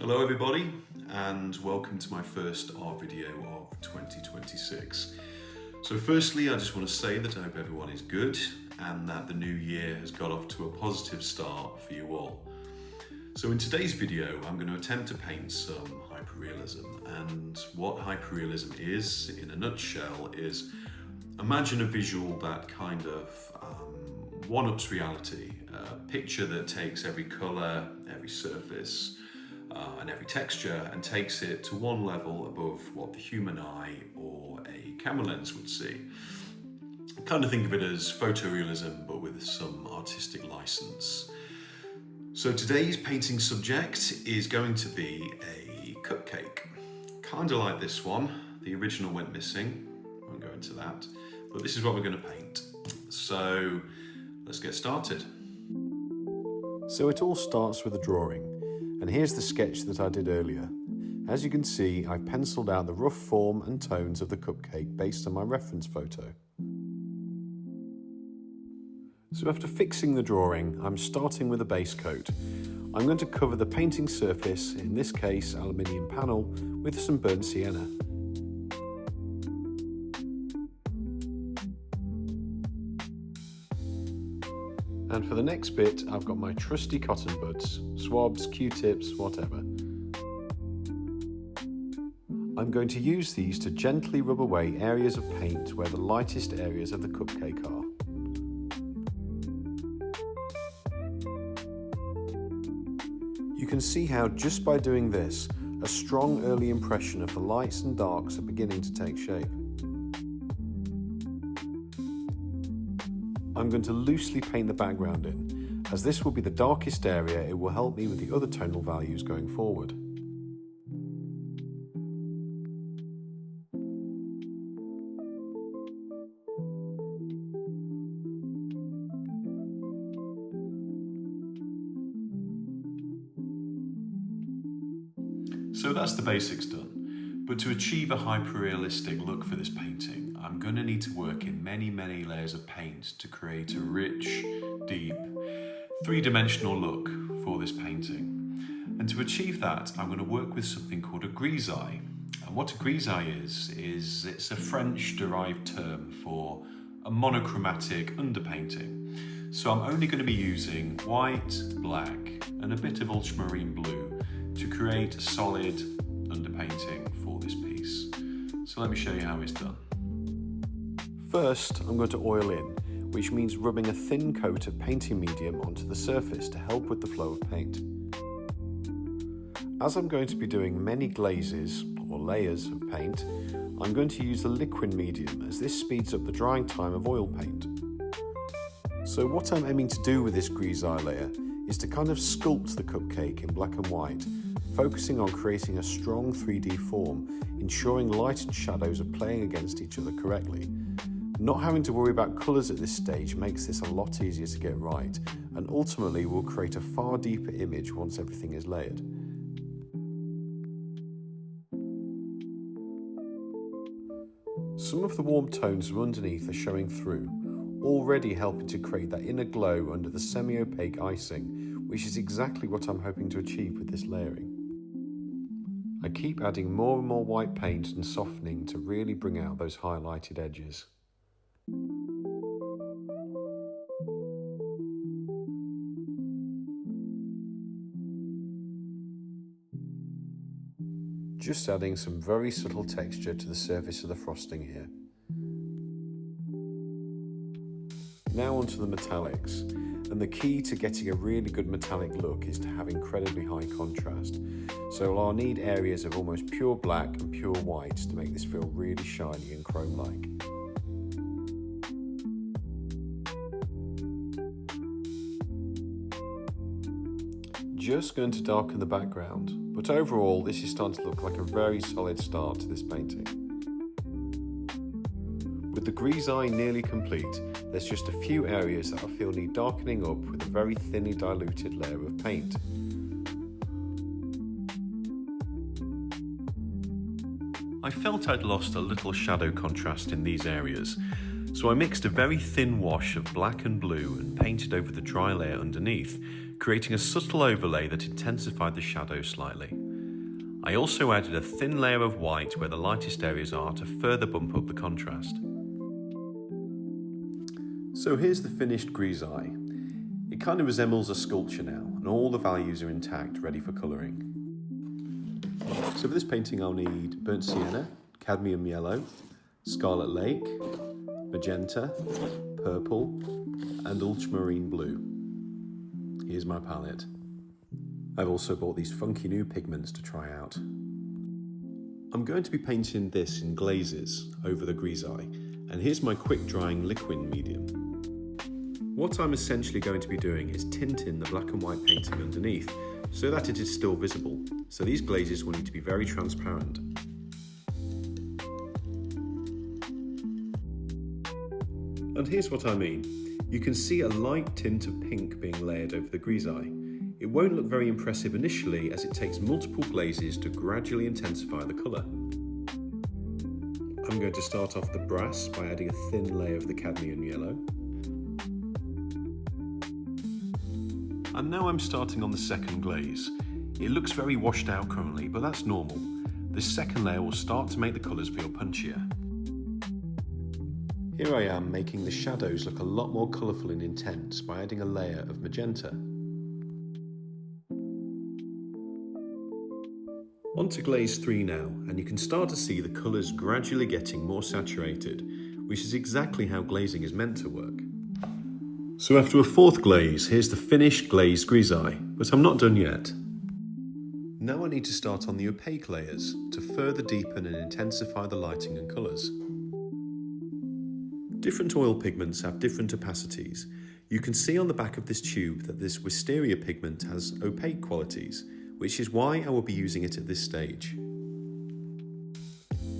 Hello everybody, and welcome to my first art video of 2026. So firstly, I just want to say that I hope everyone is good and that the new year has got off to a positive start for you all. So in today's video, I'm going to attempt to paint some hyperrealism, and what hyperrealism is, in a nutshell, is imagine a visual that kind of one-ups reality, a picture that takes every colour, every surface, and every texture and takes it to one level above what the human eye or a camera lens would see. Kind of think of it as photorealism, but with some artistic license. So today's painting subject is going to be a cupcake. Kind of like this one. The original went missing. I won't go into that. But this is what we're going to paint. So let's get started. So it all starts with a drawing. And here's the sketch that I did earlier. As you can see, I penciled out the rough form and tones of the cupcake based on my reference photo. So after fixing the drawing, I'm starting with a base coat. I'm going to cover the painting surface, in this case aluminium panel, with some burnt sienna. And for the next bit, I've got my trusty cotton buds, swabs, Q-tips, whatever. I'm going to use these to gently rub away areas of paint where the lightest areas of the cupcake are. You can see how just by doing this, a strong early impression of the lights and darks are beginning to take shape. I'm going to loosely paint the background in, as this will be the darkest area. It will help me with the other tonal values going forward. So that's the basics done. But to achieve a hyper-realistic look for this painting, I'm going to need to work in many layers of paint to create a rich, deep, three-dimensional look for this painting. And to achieve that, I'm going to work with something called a grisaille. And what a grisaille is it's a French-derived term for a monochromatic underpainting. So I'm only going to be using white, black, and a bit of ultramarine blue to create a solid underpainting for this piece. So let me show you how it's done. First, I'm going to oil in, which means rubbing a thin coat of painting medium onto the surface to help with the flow of paint. As I'm going to be doing many glazes, or layers of paint, I'm going to use the liquid medium, as this speeds up the drying time of oil paint. So what I'm aiming to do with this grisaille layer is to kind of sculpt the cupcake in black and white, focusing on creating a strong 3D form, ensuring light and shadows are playing against each other correctly. Not having to worry about colours at this stage makes this a lot easier to get right, and ultimately will create a far deeper image once everything is layered. Some of the warm tones from underneath are showing through, already helping to create that inner glow under the semi-opaque icing, which is exactly what I'm hoping to achieve with this layering. I keep adding more and more white paint and softening to really bring out those highlighted edges. Just adding some very subtle texture to the surface of the frosting here. Now onto the metallics, and the key to getting a really good metallic look is to have incredibly high contrast. So I'll need areas of almost pure black and pure white to make this feel really shiny and chrome-like. Just going to darken the background, but overall this is starting to look like a very solid start to this painting. With the grisaille nearly complete, there's just a few areas that I feel need darkening up with a very thinly diluted layer of paint. I felt I'd lost a little shadow contrast in these areas, so I mixed a very thin wash of black and blue and painted over the dry layer underneath, creating a subtle overlay that intensified the shadow slightly. I also added a thin layer of white where the lightest areas are to further bump up the contrast. So here's the finished grisaille. It kind of resembles a sculpture now, and all the values are intact, ready for colouring. So for this painting I'll need burnt sienna, cadmium yellow, scarlet lake, magenta, purple, and ultramarine blue. Here's my palette. I've also bought these funky new pigments to try out. I'm going to be painting this in glazes over the grisaille, and here's my quick drying liquid medium. What I'm essentially going to be doing is tinting the black and white painting underneath so that it is still visible, so these glazes will need to be very transparent. And here's what I mean. You can see a light tint of pink being layered over the grisaille. It won't look very impressive initially as it takes multiple glazes to gradually intensify the colour. I'm going to start off the brass by adding a thin layer of the cadmium yellow. And now I'm starting on the second glaze. It looks very washed out currently, but that's normal. This second layer will start to make the colours feel punchier. Here I am making the shadows look a lot more colourful and intense by adding a layer of magenta. On to glaze 3 now, and you can start to see the colours gradually getting more saturated, which is exactly how glazing is meant to work. So after a fourth glaze, here's the finished glazed grisaille, but I'm not done yet. Now I need to start on the opaque layers to further deepen and intensify the lighting and colours. Different oil pigments have different opacities. You can see on the back of this tube that this wisteria pigment has opaque qualities, which is why I will be using it at this stage.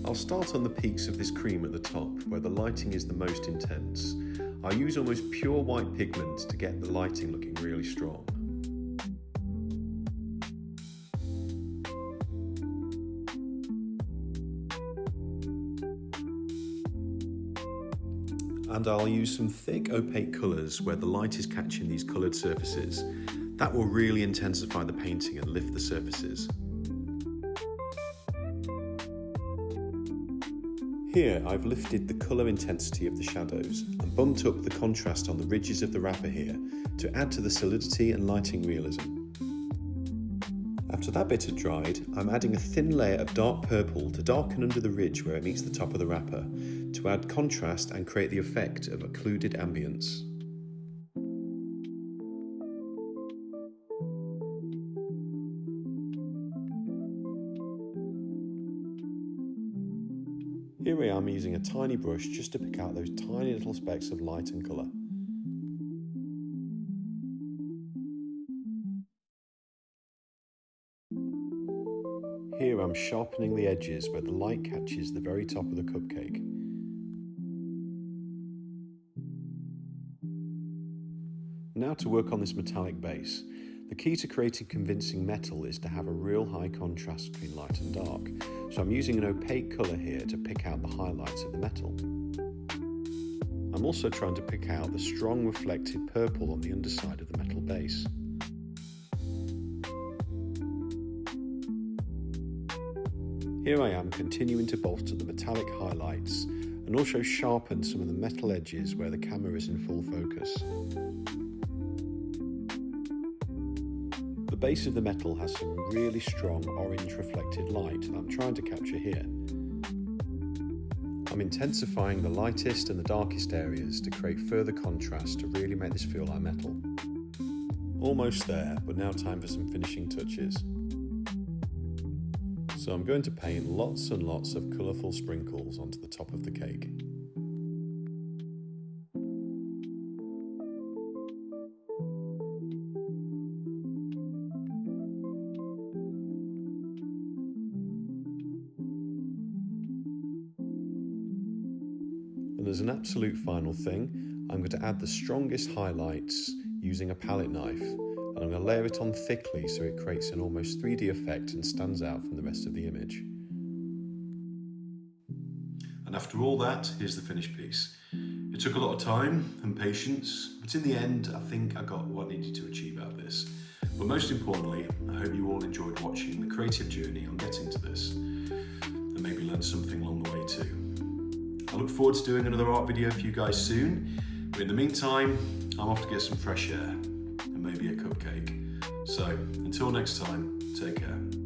I'll start on the peaks of this cream at the top, where the lighting is the most intense. I use almost pure white pigment to get the lighting looking really strong. And I'll use some thick opaque colours where the light is catching these coloured surfaces. That will really intensify the painting and lift the surfaces. Here I've lifted the colour intensity of the shadows and bumped up the contrast on the ridges of the wrapper here to add to the solidity and lighting realism. After that bit had dried, I'm adding a thin layer of dark purple to darken under the ridge where it meets the top of the wrapper to add contrast and create the effect of occluded ambience. Here I am using a tiny brush just to pick out those tiny little specks of light and colour. Here I'm sharpening the edges where the light catches the very top of the cupcake. Now to work on this metallic base. The key to creating convincing metal is to have a real high contrast between light and dark, so I'm using an opaque colour here to pick out the highlights of the metal. I'm also trying to pick out the strong reflected purple on the underside of the metal base. Here I am continuing to bolster the metallic highlights and also sharpen some of the metal edges where the camera is in full focus. The base of the metal has some really strong orange reflected light that I'm trying to capture here. I'm intensifying the lightest and the darkest areas to create further contrast to really make this feel like metal. Almost there, but now time for some finishing touches. So I'm going to paint lots and lots of colourful sprinkles onto the top of the cake. And as an absolute final thing, I'm going to add the strongest highlights using a palette knife, and I'm going to layer it on thickly so it creates an almost 3D effect and stands out from the rest of the image. And after all that, here's the finished piece. It took a lot of time and patience, but in the end, I think I got what I needed to achieve out of this. But most importantly, I hope you all enjoyed watching the creative journey on getting to this, and maybe learned something along the way too. I look forward to doing another art video for you guys soon, but in the meantime, I'm off to get some fresh air and maybe a cupcake. So until next time, take care.